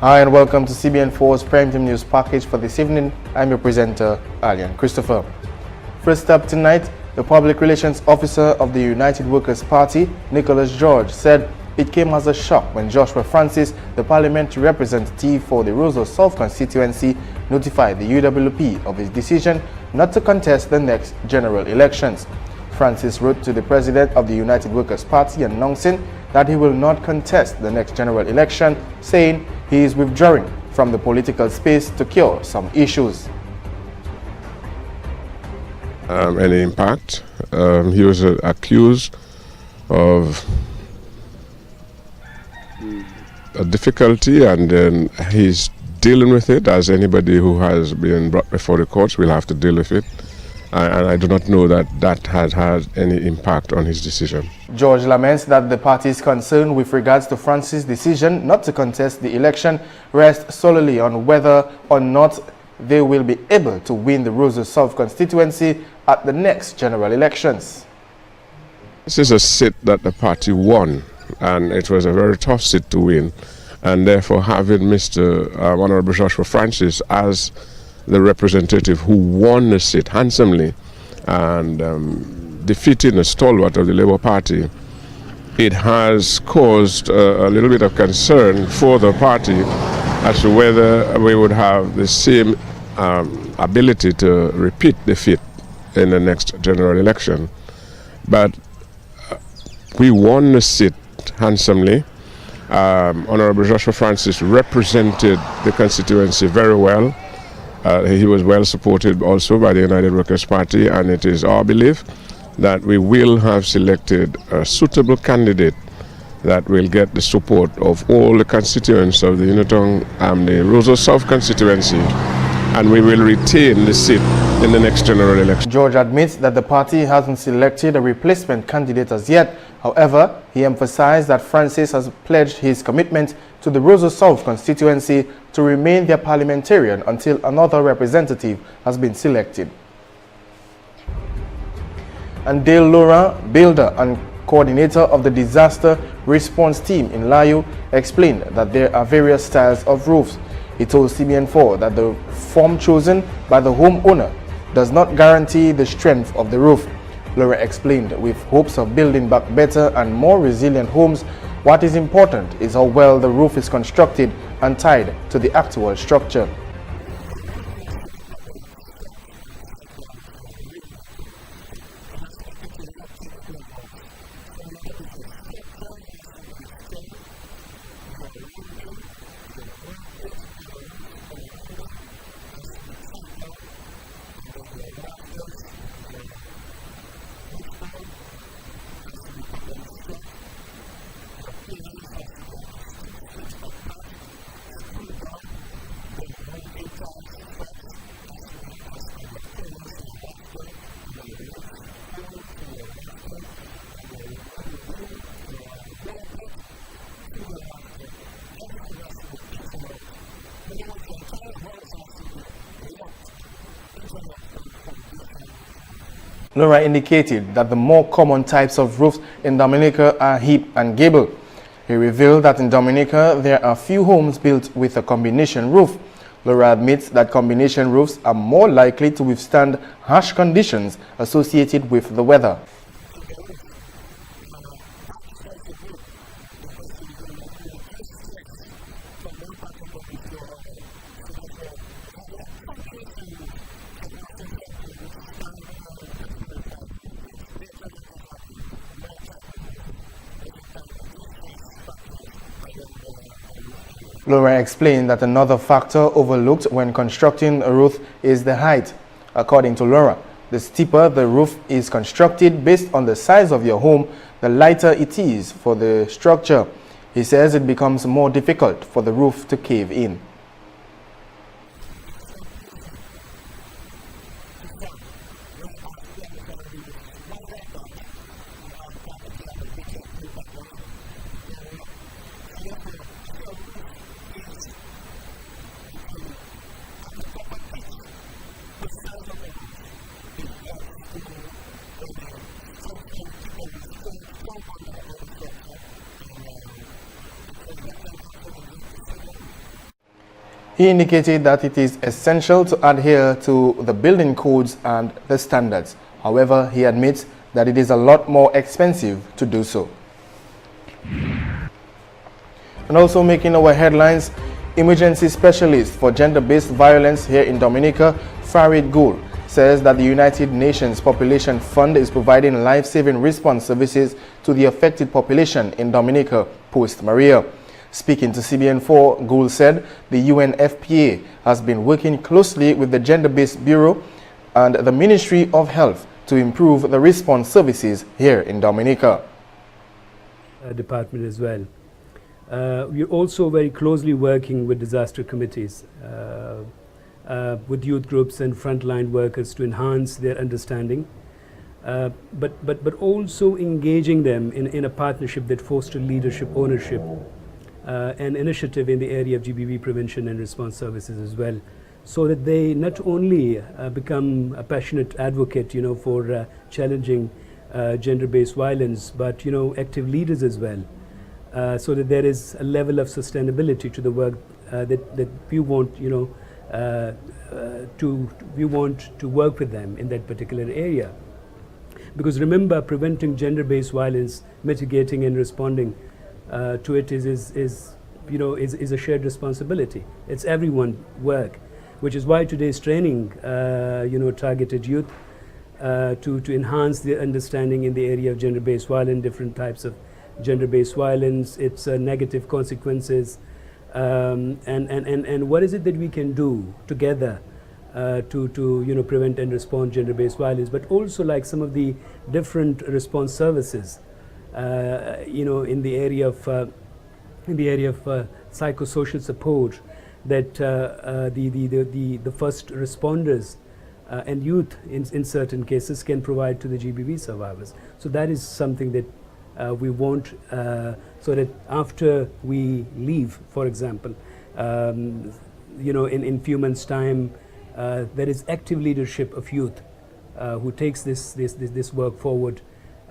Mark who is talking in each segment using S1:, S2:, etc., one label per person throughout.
S1: Hi and welcome to CBN4's Primetime News Package for this evening. I'm your presenter, Alian Christopher. First up tonight, the Public Relations Officer of the United Workers' Party, Nicholas George, said it came as a shock when Joshua Francis, the parliamentary representative for the Roseau South constituency, notified the UWP of his decision not to contest the next general elections. Francis wrote to the president of the United Workers' Party announcing that he will not contest the next general election, saying he is withdrawing from the political space to cure some issues.
S2: Any impact? He was accused of a difficulty, and then he's dealing with it, as anybody who has been brought before the courts will have to deal with it. And I do not know that that has had any impact on his decision.
S1: George laments that the party's concern with regards to Francis' decision not to contest the election rests solely on whether or not they will be able to win the Roseau South constituency at the next general elections.
S2: This is a seat that the party won, and it was a very tough seat to win. And therefore, having Mr. Honorable Joshua Francis as the representative who won the seat handsomely and defeating a stalwart of the Labour Party, it has caused a little bit of concern for the party as to whether we would have the same ability to repeat defeat in the next general election. But we won the seat handsomely. Honorable Joshua Francis represented the constituency very well. He was well supported also by the United Workers' Party, and it is our belief that we will have selected a suitable candidate that will get the support of all the constituents of the Unitong and the Roseau South constituency, and we will retain the seat in the next general election.
S1: George admits that the party hasn't selected a replacement candidate as yet. However, he emphasized that Francis has pledged his commitment to the Roseau South constituency to remain their parliamentarian until another representative has been selected. And Dale Laurent, builder and coordinator of the disaster response team in Layu, explained that there are various styles of roofs. He told CBN4 that the form chosen by the homeowner does not guarantee the strength of the roof. Laurent explained, with hopes of building back better and more resilient homes, what is important is how well the roof is constructed and tied to the actual structure. Laura indicated that the more common types of roofs in Dominica are hip and gable. He revealed that in Dominica there are few homes built with a combination roof. Laura admits that combination roofs are more likely to withstand harsh conditions associated with the weather. Laurent explained that another factor overlooked when constructing a roof is the height. According to Laurent, the steeper the roof is constructed based on the size of your home, the lighter it is for the structure. He says it becomes more difficult for the roof to cave in. He indicated that it is essential to adhere to the building codes and the standards. However, he admits that it is a lot more expensive to do so. And also making our headlines, emergency specialist for gender-based violence here in Dominica, Farid Gul, says that the United Nations Population Fund is providing life-saving response services to the affected population in Dominica post-Maria. Speaking to CBN4, Gul said the UNFPA has been working closely with the Gender-Based Bureau and the Ministry of Health to improve the response services here in Dominica.
S3: Department as well. We're also very closely working with disaster committees, with youth groups and frontline workers to enhance their understanding, but also engaging them in a partnership that fosters leadership, ownership, and initiative in the area of GBV prevention and response services as well, so that they not only become a passionate advocate, for challenging gender-based violence, but active leaders as well, so that there is a level of sustainability to the work that we want, we want to work with them in that particular area. Because remember, preventing gender-based violence, mitigating and responding to it is a shared responsibility. It's everyone's work, which is why today's training, targeted youth to enhance their understanding in the area of gender-based violence, different types of gender-based violence, its negative consequences, and what is it that we can do together to prevent and respond gender-based violence, but also like some of the different response services, in the area of psychosocial support that the first responders and youth in certain cases can provide to the GBV survivors. So that is something that we want, so that after we leave, for example, in few months' time, there is active leadership of youth who takes this work forward,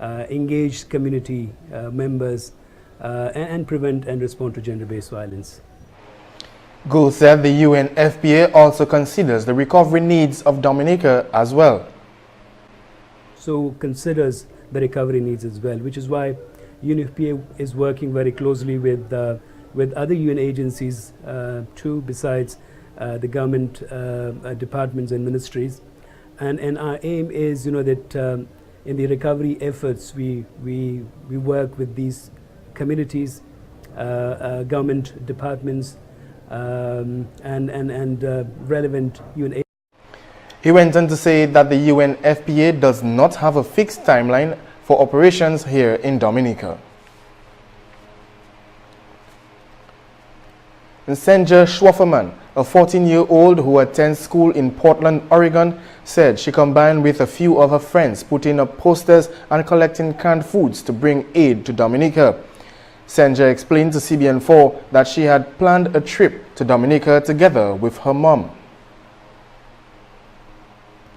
S3: engage community members, and prevent and respond to gender-based violence.
S1: Gould said the UNFPA also considers the recovery needs of Dominica as well.
S3: So considers the recovery needs as well, which is why UNFPA is working very closely with other UN agencies too, besides the government departments and ministries, and our aim is that in the recovery efforts we work with these communities, government departments, and relevant UN agencies.
S1: He went on to say that the UNFPA does not have a fixed timeline for operations here in Dominica. And Senja Schwafferman, a 14-year-old who attends school in Portland, Oregon, said she combined with a few of her friends putting up posters and collecting canned foods to bring aid to Dominica. Senja explained to CBN4 that she had planned a trip to Dominica together with her mom.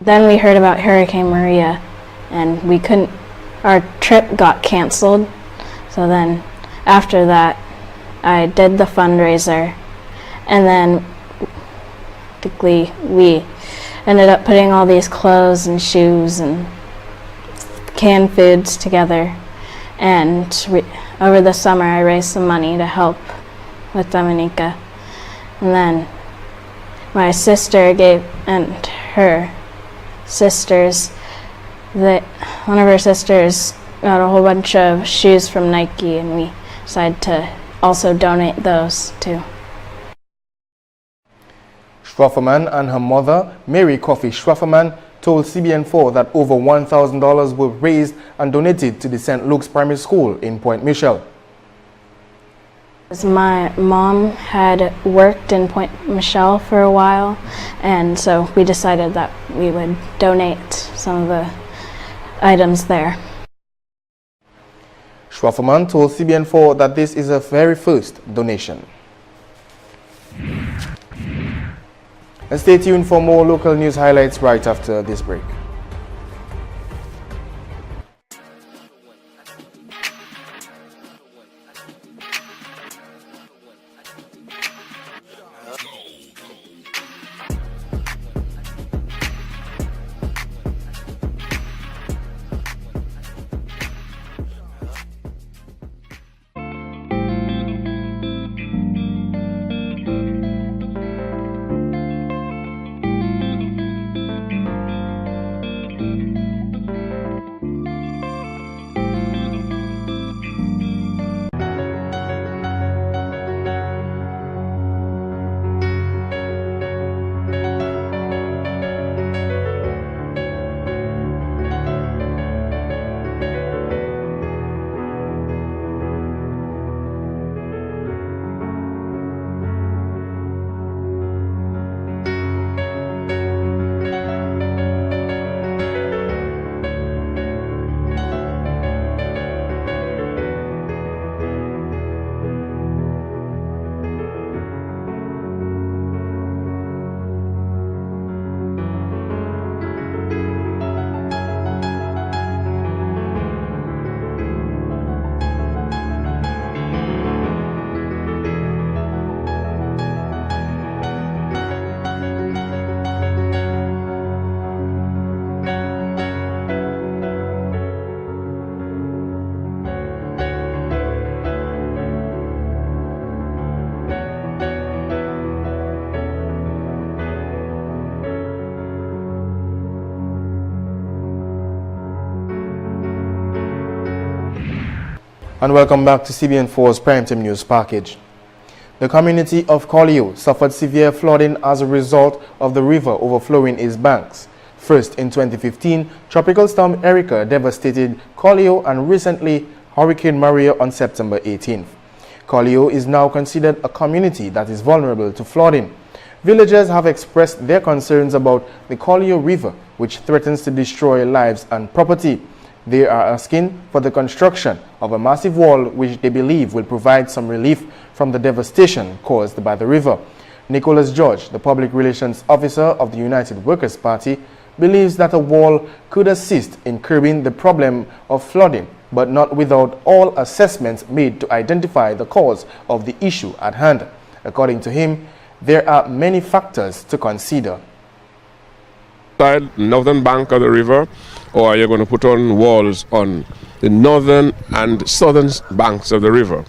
S4: Then we heard about Hurricane Maria, and our trip got canceled. So then after that, I did the fundraiser, and then we ended up putting all these clothes and shoes and canned foods together. And over the summer, I raised some money to help with Dominica. And then my sister and her sisters, one of her sisters got a whole bunch of shoes from Nike, and we decided to also donate those too.
S1: Schwafferman and her mother, Mary Coffey Schwafferman, told CBN4 that over $1,000 were raised and donated to the St. Luke's Primary School in Point Michel.
S4: My mom had worked in Point Michel for a while, and so we decided that we would donate some of the items there.
S1: Schwafferman told CBN4 that this is her very first donation. And stay tuned for more local news highlights right after this break. And welcome back to CBN4's Primetime News Package. The community of Collioure suffered severe flooding as a result of the river overflowing its banks. First in 2015, Tropical Storm Erica devastated Collioure, and recently Hurricane Maria on September 18th. Collioure is now considered a community that is vulnerable to flooding. Villagers have expressed their concerns about the Collioure River, which threatens to destroy lives and property. They are asking for the construction of a massive wall which they believe will provide some relief from the devastation caused by the river. Nicholas George, the Public Relations Officer of the United Workers' Party, believes that a wall could assist in curbing the problem of flooding, but not without all assessments made to identify the cause of the issue at hand. According to him, there are many factors to consider.
S2: Northern bank of the river, or are you going to put on walls on the northern and southern banks of the river?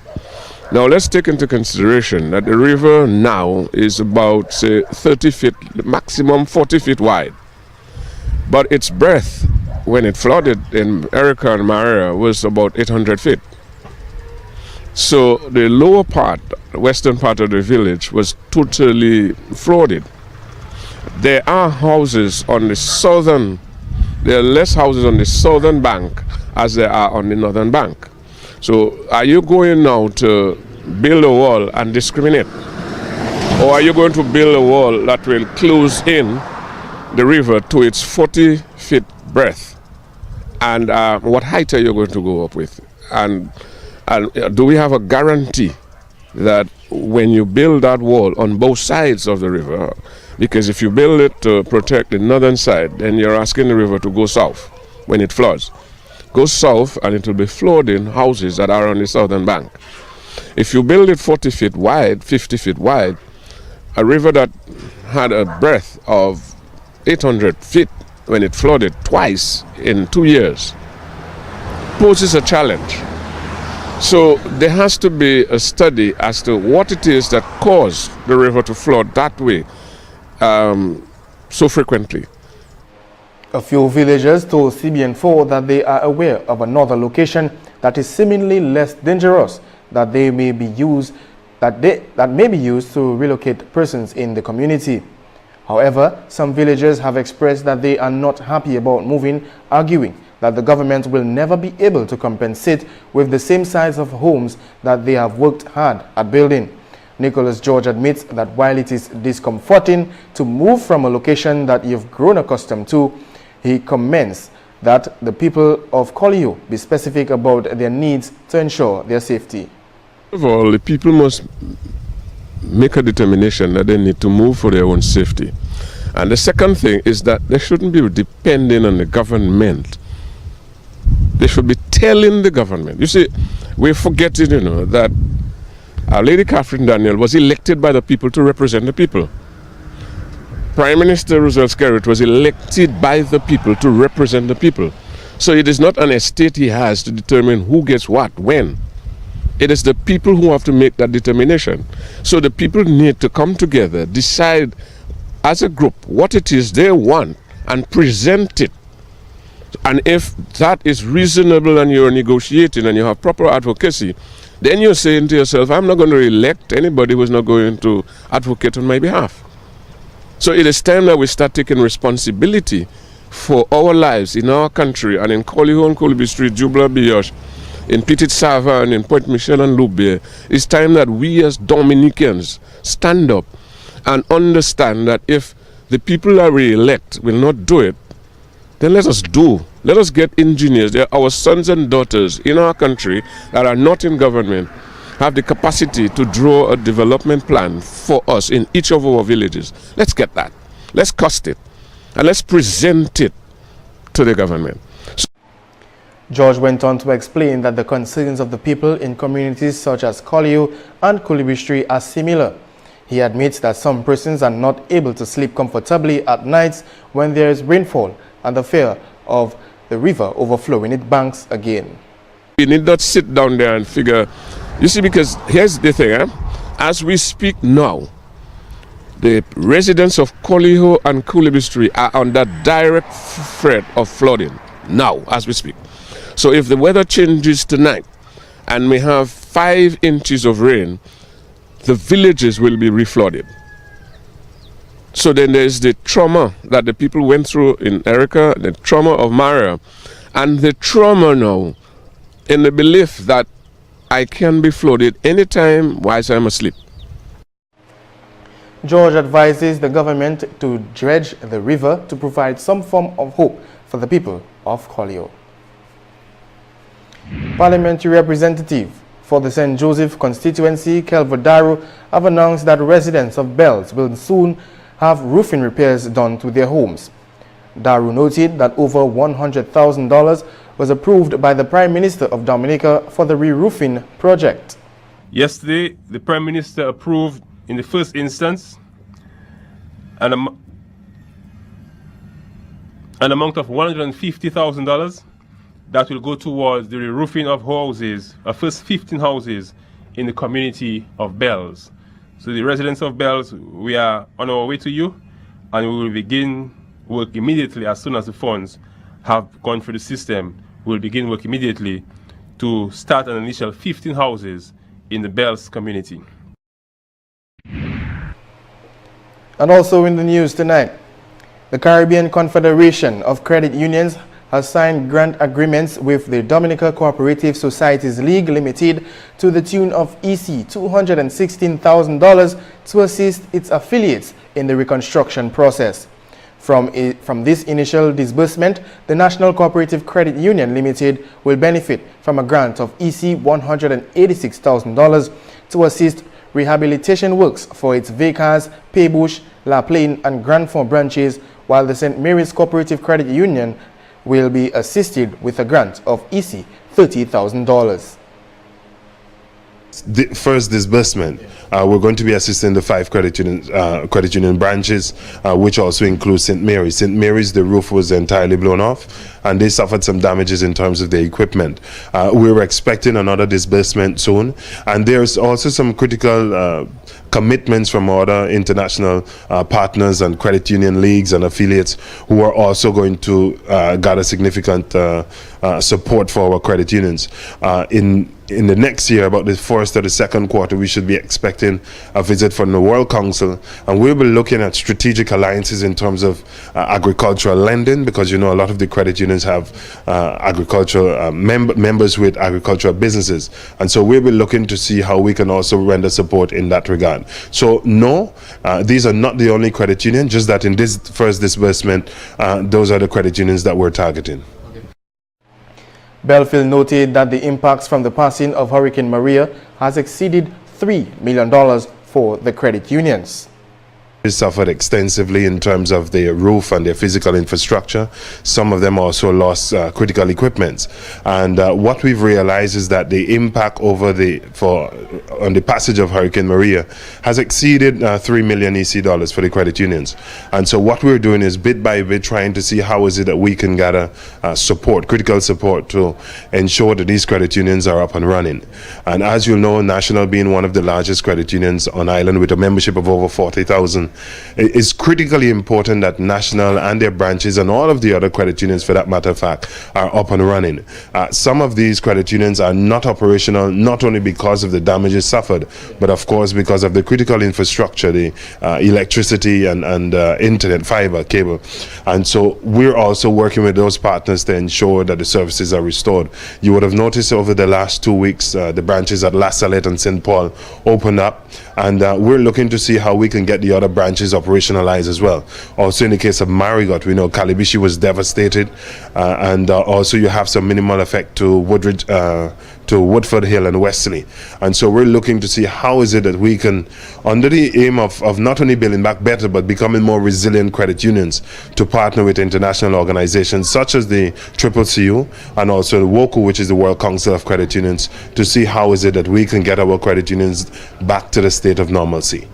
S2: Now let's take into consideration that the river now is about, say, 30 feet, maximum 40 feet wide. But its breadth when it flooded in Erica and Maria was about 800 feet. So the lower part, the western part of the village was totally flooded. There are houses on the southern, there are less houses on the southern bank as there are on the northern bank. So are you going now to build a wall and discriminate? Or are you going to build a wall that will close in the river to its 40 feet breadth? And what height are you going to go up with? And do we have a guarantee that when you build that wall on both sides of the river, because if you build it to protect the northern side, then you're asking the river to go south when it floods. Go south and it will be flooding houses that are on the southern bank. If you build it 40 feet wide, 50 feet wide, a river that had a breadth of 800 feet when it flooded twice in 2 years poses a challenge. So there has to be a study as to what it is that caused the river to flood that way so frequently.
S1: A few villagers told CBN4 that they are aware of another location that is seemingly less dangerous that may be used to relocate persons in the community. However, some villagers have expressed that they are not happy about moving, arguing that the government will never be able to compensate with the same size of homes that they have worked hard at building. Nicholas George admits that while it is discomforting to move from a location that you've grown accustomed to, he commends that the people of Collioure be specific about their needs to ensure their safety.
S2: First of all, the people must make a determination that they need to move for their own safety. And the second thing is that they shouldn't be depending on the government. They should be telling the government. You see, we're forgetting, that Our Lady Catherine Daniel was elected by the people to represent the people. Prime Minister Roosevelt Skerrit was elected by the people to represent the people. So it is not an estate he has to determine who gets what, when. It is the people who have to make that determination. So the people need to come together, decide as a group what it is they want and present it. And if that is reasonable and you're negotiating and you have proper advocacy, then you're saying to yourself, I'm not going to elect anybody who's not going to advocate on my behalf. So it is time that we start taking responsibility for our lives in our country, and in Collioure and Colby Street, Jubla Bioche, in Petit Sava and in Point Michel and Loubier. It's time that we as Dominicans stand up and understand that if the people that we elect will not do it, then let us do. Let us get engineers. They are our sons and daughters in our country that are not in government, have the capacity to draw a development plan for us in each of our villages. Let's get that. Let's cost it. And let's present it to the government.
S1: George went on to explain that the concerns of the people in communities such as Collioure and Kulibistri are similar. He admits that some persons are not able to sleep comfortably at nights when there is rainfall and the fear of the river overflowing its banks again.
S2: We need not sit down there and figure, you see, because here's the thing, as we speak now, the residents of Collioure and Kulibistri are under direct threat of flooding now as we speak. So if the weather changes tonight and we have 5 inches of rain, the villages will be reflooded. So then there's the trauma that the people went through in Erica, the trauma of Maria, and the trauma now in the belief that I can be flooded anytime whilst I'm asleep.
S1: George advises the government to dredge the river to provide some form of hope for the people of Collier. Parliamentary representative for the St. Joseph constituency, Kelvin Daru, have announced that residents of Bells will soon have roofing repairs done to their homes. Daru noted that over $100,000 was approved by the Prime Minister of Dominica for the re-roofing project.
S5: Yesterday, the Prime Minister approved in the first instance an amount of $150,000 that will go towards the re-roofing of houses, first 15 houses in the community of Bells. So the residents of Bells, we are on our way to you, and we will begin work immediately as soon as the funds have gone through the system. We'll begin work immediately to start an initial 15 houses in the Bells community.
S1: And also in the news tonight, the Caribbean Confederation of Credit Unions has signed grant agreements with the Dominica Cooperative Societies League Limited to the tune of EC $216,000 to assist its affiliates in the reconstruction process. From this initial disbursement, the National Cooperative Credit Union Limited will benefit from a grant of EC $186,000 to assist rehabilitation works for its Vacas, Paybush, La Plaine and Grand Fond branches, while the St. Mary's Cooperative Credit Union will be assisted with a grant of EC $30,000.
S6: The first disbursement, we're going to be assisting the 5 credit union branches, which also includes St. Mary's. St. Mary's, the roof was entirely blown off, and they suffered some damages in terms of the equipment. We were expecting another disbursement soon, and there's also some critical commitments from other international partners and credit union leagues and affiliates who are also going to gather significant support for our credit unions. In the next year, about the first or the second quarter, we should be expecting a visit from the World Council, and we'll be looking at strategic alliances in terms of agricultural lending, because you know a lot of the credit unions have agricultural members with agricultural businesses, and so we'll be looking to see how we can also render support in that regard. So no, these are not the only credit union, just that in this first disbursement, those are the credit unions that we're targeting.
S1: Belfield noted that the impacts from the passing of Hurricane Maria has exceeded $3 million for the credit unions.
S6: Suffered extensively in terms of their roof and their physical infrastructure. Some of them also lost critical equipment, and what we've realized is that the impact on the passage of Hurricane Maria has exceeded $3 million EC for the credit unions. And so what we're doing is bit by bit trying to see how is it that we can gather support, critical support, to ensure that these credit unions are up and running. And as you know, National being one of the largest credit unions on island with a membership of over 40,000, it's critically important that National and their branches and all of the other credit unions, for that matter of fact, are up and running. Some of these credit unions are not operational, not only because of the damages suffered, but of course because of the critical infrastructure, the electricity and internet, fiber, cable. And so we're also working with those partners to ensure that the services are restored. You would have noticed over the last 2 weeks, the branches at La Salette and St. Paul opened up, and we're looking to see how we can get the other branches operationalized as well. Also in the case of Marigot, we know Calibishi was devastated, and also you have some minimal effect to Woodridge, to Woodford Hill and Wesley. And so we're looking to see how is it that we can, under the aim of not only building back better but becoming more resilient credit unions, to partner with international organizations such as the CCCU and also the WOCU, which is the World Council of Credit Unions, to see how is it that we can get our credit unions back to the state of normalcy.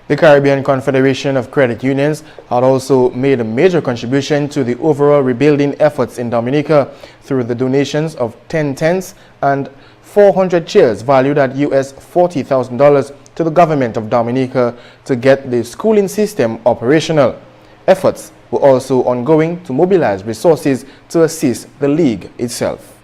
S1: The Caribbean Confederation of Credit Unions had also made a major contribution to the overall rebuilding efforts in Dominica through the donations of 10 tents and 400 chairs valued at US $40,000 to the government of Dominica to get the schooling system operational. Efforts were also ongoing to mobilize resources to assist the league itself.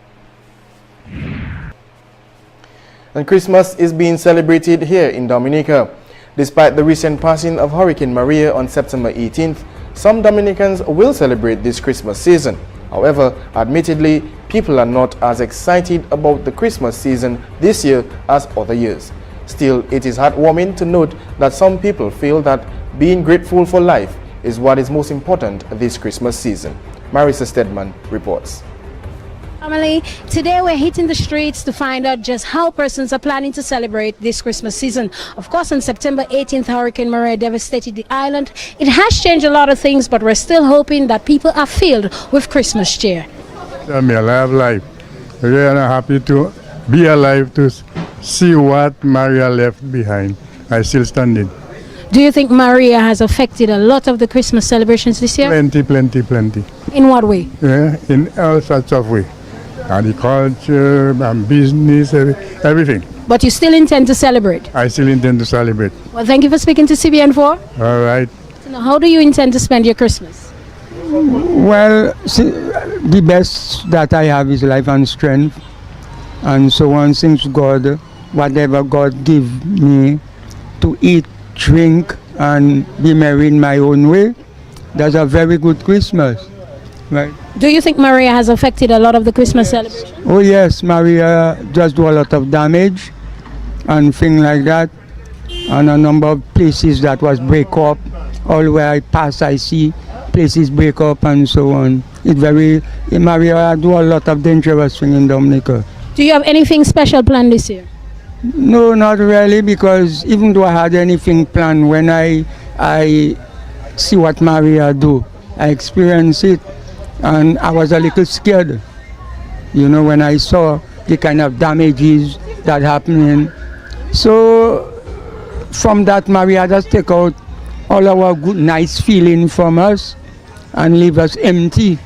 S1: And Christmas is being celebrated here in Dominica. Despite the recent passing of Hurricane Maria on September 18th, some Dominicans will celebrate this Christmas season. However, admittedly, people are not as excited about the Christmas season this year as other years. Still, it is heartwarming to note that some people feel that being grateful for life is what is most important this Christmas season. Marissa Stedman reports.
S7: Family, today we're hitting the streets to find out just how persons are planning to celebrate this Christmas season. Of course, on September 18th, Hurricane Maria devastated the island. It has changed a lot of things, but we're still hoping that people are filled with Christmas cheer.
S8: I'm alive, life. Really happy to be alive to see what Maria left behind. I still standing.
S7: Do you think Maria has affected a lot of the Christmas celebrations this year?
S8: Plenty.
S7: In what way?
S8: Yeah, in all sorts of ways. Agriculture, and business, everything.
S7: But you still intend to celebrate?
S8: I still intend to celebrate.
S7: Well, thank you for speaking to CBN4.
S8: All right.
S7: So now, how do you intend to spend your Christmas?
S9: Well, the best that I have is life and strength. And so on, thanks God, whatever God give me to eat, drink, and be merry in my own way, that's a very good Christmas. Right?
S7: Do you think Maria has affected a lot of the Christmas celebration?
S9: Oh yes, Maria just do a lot of damage and things like that. And a number of places that was break up. All where I pass, I see places break up and so on. Maria do a lot of dangerous things in Dominica.
S7: Do you have anything special planned this year?
S9: No, not really, because even though I had anything planned, when I see what Maria do, I experience it, and I was a little scared, you know, when I saw the kind of damages that happening. So from that, Maria just take out all our good, nice feeling from us and leave us empty.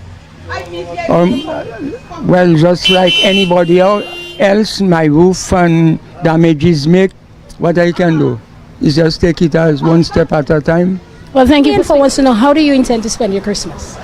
S9: Well, just like anybody else, my roof and damages make, what I can do is just take it as one step at a time.
S7: Well, thank you. For wants to know, how do you intend to spend your Christmas?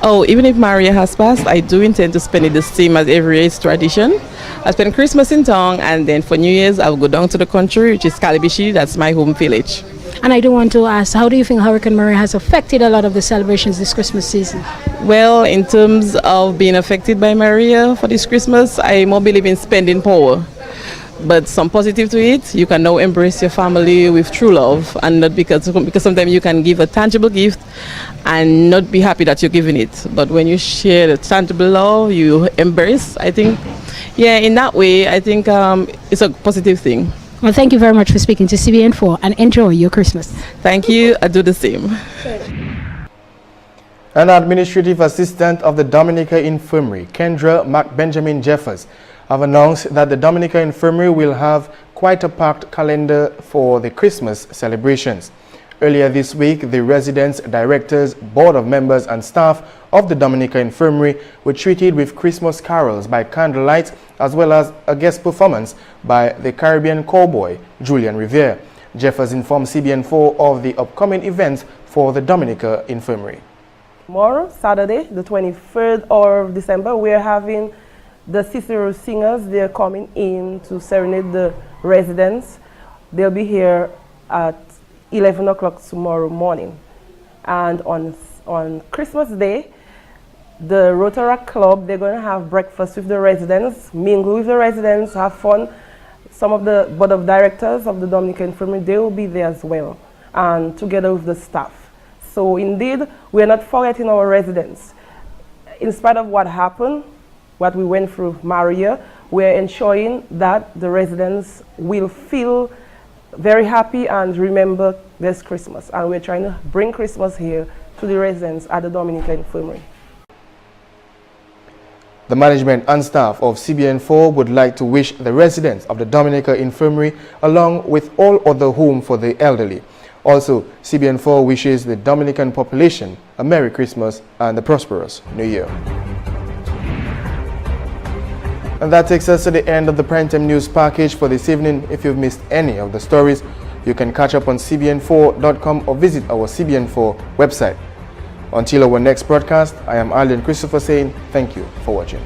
S10: Oh, even if Maria has passed, I do intend to spend it the same as every year's tradition. I spend Christmas in town, and then for New Year's, I'll go down to the country, which is Calabishi. That's my home village.
S7: And I do want to ask, how do you think Hurricane Maria has affected a lot of the celebrations this Christmas season?
S10: Well, in terms of being affected by Maria for this Christmas, I more believe in spending power. But some positive to it, you can now embrace your family with true love, and not because sometimes you can give a tangible gift and not be happy that you're giving it. But when you share the tangible love, you embrace, I think, yeah, in that way, I think it's a positive thing.
S7: Well, thank you very much for speaking to CBN4, and enjoy your Christmas.
S10: Thank you. I do the same.
S1: An administrative assistant of the Dominica Infirmary, Kendra McBenjamin Jeffers, have announced that the Dominica Infirmary will have quite a packed calendar for the Christmas celebrations. Earlier this week, the residents, directors, board of members and staff of the Dominica Infirmary were treated with Christmas carols by candlelight, as well as a guest performance by the Caribbean cowboy, Julian Revere. Jeffers informed CBN4 of the upcoming events for the Dominica Infirmary.
S11: Tomorrow, Saturday, the 23rd of December, we're having the Cicero Singers. They're coming in to serenade the residents. They'll be here at 11 o'clock tomorrow morning. And on Christmas Day, the Rotaract Club, they're going to have breakfast with the residents, mingle with the residents, have fun. Some of the board of directors of the Dominica Infirmary, they will be there as well, and together with the staff. So indeed, we're not forgetting our residents. In spite of what happened, what we went through Maria, we're ensuring that the residents will feel very happy and remember this Christmas. And we're trying to bring Christmas here to the residents at the Dominica Infirmary.
S1: The management and staff of CBN4 would like to wish the residents of the Dominica Infirmary, along with all other homes for the elderly. Also, CBN4 wishes the Dominican population a Merry Christmas and a prosperous New Year. And that takes us to the end of the Primetime News package for this evening. If you've missed any of the stories, you can catch up on CBN4.com or visit our CBN4 website. Until our next broadcast, I am Alden Christopher saying thank you for watching.